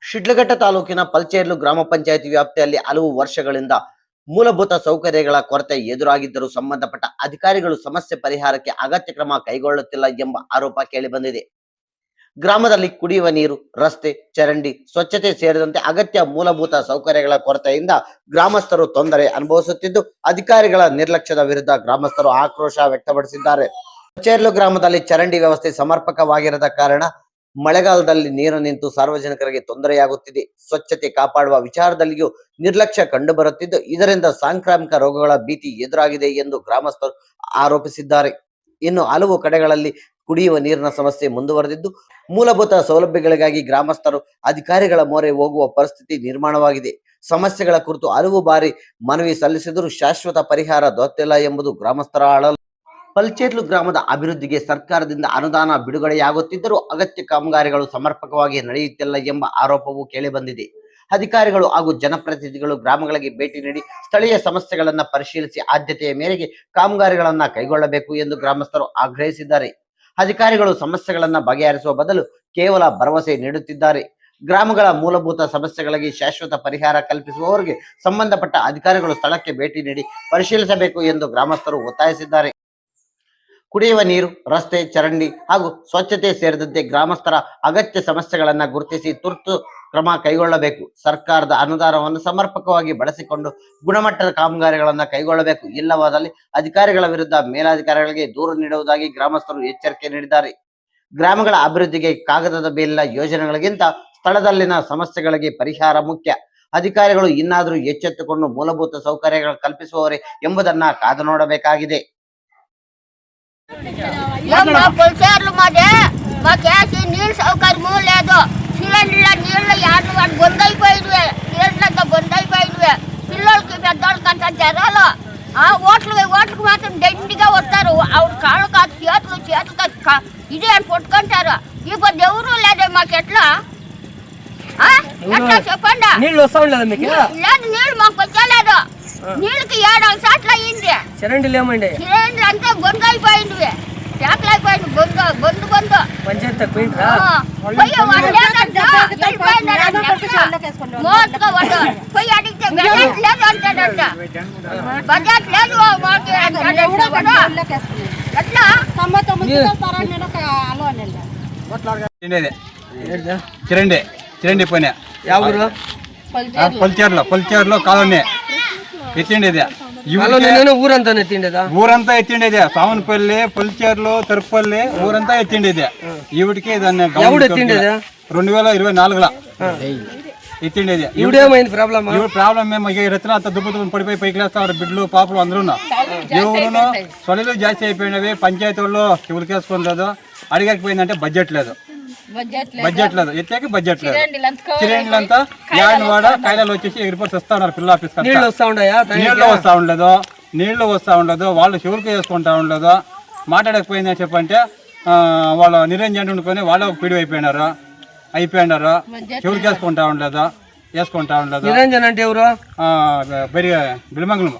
ಶಿಡ್ಲಘಟ್ಟ ತಾಲೂಕಿನ ಪಲ್ಚೇರ್ಲು ಗ್ರಾಮ ಪಂಚಾಯಿತಿ ವ್ಯಾಪ್ತಿಯಲ್ಲಿ ಹಲವು ವರ್ಷಗಳಿಂದ ಮೂಲಭೂತ ಸೌಕರ್ಯಗಳ ಕೊರತೆ ಎದುರಾಗಿದ್ದರೂ ಸಂಬಂಧಪಟ್ಟ ಅಧಿಕಾರಿಗಳು ಸಮಸ್ಯೆ ಪರಿಹಾರಕ್ಕೆ ಅಗತ್ಯ ಕ್ರಮ ಕೈಗೊಳ್ಳುತ್ತಿಲ್ಲ ಎಂಬ ಆರೋಪ ಕೇಳಿಬಂದಿದೆ. ಗ್ರಾಮದಲ್ಲಿ ಕುಡಿಯುವ ನೀರು, ರಸ್ತೆ, ಚರಂಡಿ, ಸ್ವಚ್ಛತೆ ಸೇರಿದಂತೆ ಅಗತ್ಯ ಮೂಲಭೂತ ಸೌಕರ್ಯಗಳ ಕೊರತೆಯಿಂದ ಗ್ರಾಮಸ್ಥರು ತೊಂದರೆ ಅನುಭವಿಸುತ್ತಿದ್ದು, ಅಧಿಕಾರಿಗಳ ನಿರ್ಲಕ್ಷ್ಯದ ವಿರುದ್ಧ ಗ್ರಾಮಸ್ಥರು ಆಕ್ರೋಶ ವ್ಯಕ್ತಪಡಿಸಿದ್ದಾರೆ. ಪಲ್ಚೇರ್ಲು ಗ್ರಾಮದಲ್ಲಿ ಚರಂಡಿ ವ್ಯವಸ್ಥೆ ಸಮರ್ಪಕವಾಗಿರದ ಕಾರಣ ಮಳೆಗಾಲದಲ್ಲಿ ನೀರು ನಿಂತು ಸಾರ್ವಜನಿಕರಿಗೆ ತೊಂದರೆಯಾಗುತ್ತಿದೆ. ಸ್ವಚ್ಛತೆ ಕಾಪಾಡುವ ವಿಚಾರದಲ್ಲಿಯೂ ನಿರ್ಲಕ್ಷ್ಯ ಕಂಡುಬರುತ್ತಿದ್ದು, ಇದರಿಂದ ಸಾಂಕ್ರಾಮಿಕ ರೋಗಗಳ ಭೀತಿ ಎದುರಾಗಿದೆ ಎಂದು ಗ್ರಾಮಸ್ಥರು ಆರೋಪಿಸಿದ್ದಾರೆ. ಇನ್ನು ಹಲವು ಕಡೆಗಳಲ್ಲಿ ಕುಡಿಯುವ ನೀರಿನ ಸಮಸ್ಯೆ ಮುಂದುವರೆದಿದ್ದು, ಮೂಲಭೂತ ಸೌಲಭ್ಯಗಳಿಗಾಗಿ ಗ್ರಾಮಸ್ಥರು ಅಧಿಕಾರಿಗಳ ಮೊರೆ ಹೋಗುವ ಪರಿಸ್ಥಿತಿ ನಿರ್ಮಾಣವಾಗಿದೆ. ಸಮಸ್ಯೆಗಳ ಕುರಿತು ಹಲವು ಬಾರಿ ಮನವಿ ಸಲ್ಲಿಸಿದರೂ ಶಾಶ್ವತ ಪರಿಹಾರ ದೊರೆತಿಲ್ಲ ಎಂಬುದು ಗ್ರಾಮಸ್ಥರ ಅಳಲು. ಪಲ್ಚೇರ್ಲು ಗ್ರಾಮದ ಅಭಿವೃದ್ಧಿಗೆ ಸರ್ಕಾರದಿಂದ ಅನುದಾನ ಬಿಡುಗಡೆಯಾಗುತ್ತಿದ್ದರೂ ಅಗತ್ಯ ಕಾಮಗಾರಿಗಳು ಸಮರ್ಪಕವಾಗಿ ನಡೆಯುತ್ತಿಲ್ಲ ಎಂಬ ಆರೋಪವೂ ಕೇಳಿಬಂದಿದೆ. ಅಧಿಕಾರಿಗಳು ಹಾಗೂ ಜನಪ್ರತಿನಿಧಿಗಳು ಗ್ರಾಮಗಳಿಗೆ ಭೇಟಿ ನೀಡಿ ಸ್ಥಳೀಯ ಸಮಸ್ಯೆಗಳನ್ನ ಪರಿಶೀಲಿಸಿ ಆದ್ಯತೆಯ ಮೇರೆಗೆ ಕಾಮಗಾರಿಗಳನ್ನ ಕೈಗೊಳ್ಳಬೇಕು ಎಂದು ಗ್ರಾಮಸ್ಥರು ಆಗ್ರಹಿಸಿದ್ದಾರೆ. ಅಧಿಕಾರಿಗಳು ಸಮಸ್ಯೆಗಳನ್ನ ಬಗೆಹರಿಸುವ ಬದಲು ಕೇವಲ ಭರವಸೆ ನೀಡುತ್ತಿದ್ದಾರೆ. ಗ್ರಾಮಗಳ ಮೂಲಭೂತ ಸಮಸ್ಯೆಗಳಿಗೆ ಶಾಶ್ವತ ಪರಿಹಾರ ಕಲ್ಪಿಸುವವರಿಗೆ ಸಂಬಂಧಪಟ್ಟ ಅಧಿಕಾರಿಗಳು ಸ್ಥಳಕ್ಕೆ ಭೇಟಿ ನೀಡಿ ಪರಿಶೀಲಿಸಬೇಕು ಎಂದು ಗ್ರಾಮಸ್ಥರು ಒತ್ತಾಯಿಸಿದ್ದಾರೆ. ಕುಡಿಯುವ ನೀರು, ರಸ್ತೆ, ಚರಂಡಿ ಹಾಗೂ ಸ್ವಚ್ಛತೆ ಸೇರಿದಂತೆ ಗ್ರಾಮಸ್ಥರ ಅಗತ್ಯ ಸಮಸ್ಯೆಗಳನ್ನ ಗುರುತಿಸಿ ತುರ್ತು ಕ್ರಮ ಕೈಗೊಳ್ಳಬೇಕು. ಸರ್ಕಾರದ ಅನುದಾನವನ್ನು ಸಮರ್ಪಕವಾಗಿ ಬಳಸಿಕೊಂಡು ಗುಣಮಟ್ಟದ ಕಾಮಗಾರಿಗಳನ್ನ ಕೈಗೊಳ್ಳಬೇಕು. ಇಲ್ಲವಾದಲ್ಲಿ ಅಧಿಕಾರಿಗಳ ವಿರುದ್ಧ ಮೇಲಾಧಿಕಾರಿಗಳಿಗೆ ದೂರು ನೀಡುವುದಾಗಿ ಗ್ರಾಮಸ್ಥರು ಎಚ್ಚರಿಕೆ ನೀಡಿದ್ದಾರೆ. ಗ್ರಾಮಗಳ ಅಭಿವೃದ್ಧಿಗೆ ಕಾಗದದ ಮೇಲಿನ ಯೋಜನೆಗಳಿಗಿಂತ ಸ್ಥಳದಲ್ಲಿನ ಸಮಸ್ಯೆಗಳಿಗೆ ಪರಿಹಾರ ಮುಖ್ಯ. ಅಧಿಕಾರಿಗಳು ಇನ್ನಾದರೂ ಎಚ್ಚೆತ್ತುಕೊಂಡು ಮೂಲಭೂತ ಸೌಕರ್ಯಗಳು ಕಲ್ಪಿಸುವವರೇ ಎಂಬುದನ್ನ ಕಾದು ನೋಡಬೇಕಾಗಿದೆ. నీళ్ళు సౌకర్యము లేదు. సిలిండర్ల నీళ్ళు వాటి బంద్ అయిపోయినవే. సిలిండర్లతో బంద్ అయిపోయినవే. పిల్లలకి పెద్దోళ్ళకి అంత జ్వరాలు. ఓట్లకు మాత్రం దండిగా వస్తారు. ఆవిడ కాళ్ళు కాదు, చేతులు కాదు, ఇదే అని కొట్టుకుంటారు. ఇప్పుడు ఎవరు లేదే మాకు ఎట్లా చెప్పండి. లేదు, నీళ్ళు మాకు వచ్చలేదు. నీళ్ళకి 7 సార్లు అయ్యింది. సిలిండర్లు అంతా బంద్ అయిపోయింది. చేతలైపోయింది. బంద్ పంచాయతీ పోయి అడిగితే బడ్జెట్ లేదు అంటాడంట. బడ్జెట్ లేదు ఎట్లా చిరండి పోయినా పల్చేర్లో కాలనీ ఎత్తిండేది. ఊరంతా ఎత్తిండేది. సామనపల్లి, పల్చేర్లు, తిరుపల్లి ఊరంతా ఎత్తిండేది. ఈవిడికి దాన్ని 2024లో ఎత్తిండేది. ప్రాబ్లం మేము ఎత్తున అంత దుబ్బు పడిపోయి పైకి లేస్తారు. బిడ్డలు, పాపలు అందరూ ఎవరును సొలలు జాస్తి అయిపోయినవి. పంచాయతీ వాళ్ళు ఎవరికేసుకోలేదు. అడిగకపోయిందంటే బడ్జెట్ లేదు. ఎత్తాకి బడ్జెట్ లేదు. సిలిండర్లంతా వాడ కాయలు వచ్చేసి ఎగిరిపోయి వస్తా ఉన్నారు. పిల్ల ఆఫీస్ నీళ్ళు వస్తా ఉండదు. వాళ్ళు షుగర్కి వేసుకుంటా ఉండదు. మాట్లాడకపోయిందని చెప్పంటే వాళ్ళు నిరంజన్ వండుకొని వాళ్ళు పిడి అయిపోయినారు. షుగర్కి వేసుకుంటా ఉండదు. నిరంజన్ అంటే ఎవరు? బిలమంగళం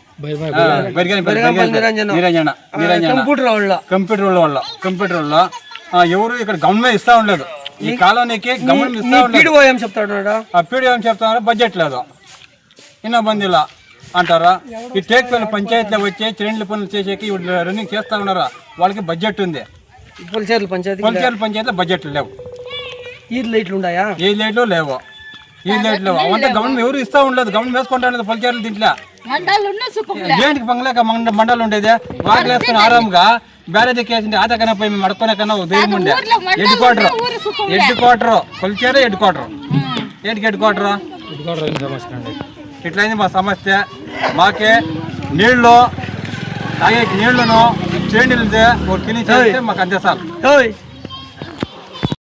కంప్యూటర్ వాళ్ళు ఎవరు ఇక్కడ గవర్నమెంట్ ఇస్తా ఉండలేదు. ఈ కాలనీకి గవర్నమెంట్ ఇస్తా ఉండలేదు. ఏం చెప్తున్నారు? బడ్జెట్ లేదు. ఇన్న బందీలా అంటారా? ఈ టేక్పల్లి పంచాయతీలో వచ్చే చిరండి పనులు చేసేకి రన్నింగ్ చేస్తా ఉన్నారా? వాళ్ళకి బడ్జెట్ ఉంది. పల్చేర్ల పంచాయతీలో బడ్జెట్ లేవు. ఈ లైట్లు లేవు. అవంతా గవర్నమెంట్ ఎవరు ఇస్తా ఉండలేదు. గవర్నమెంట్ వేసుకుంటా ఉండదు. పల్చేర్లు దీంట్లో ఏంటికి పంగలేక మండలు ఉండేది. వాకిలు వేసుకుని ఆరాంగా బ్యారేజ్ కేసు ఆట కన్నా పోయి మేము అడుక్కునే కన్నా దూరం ఉండే. హెడ్ క్వార్టర్ పల్చేరే హెడ్ క్వార్టర్. ఏంటికి హెడ్ క్వార్టర్? ఇట్లయింది మా సమస్య. మాకే నీళ్లు తాగే నీళ్లను చేండి ఒక కిని చేస్తే మాకు అంతే సార్.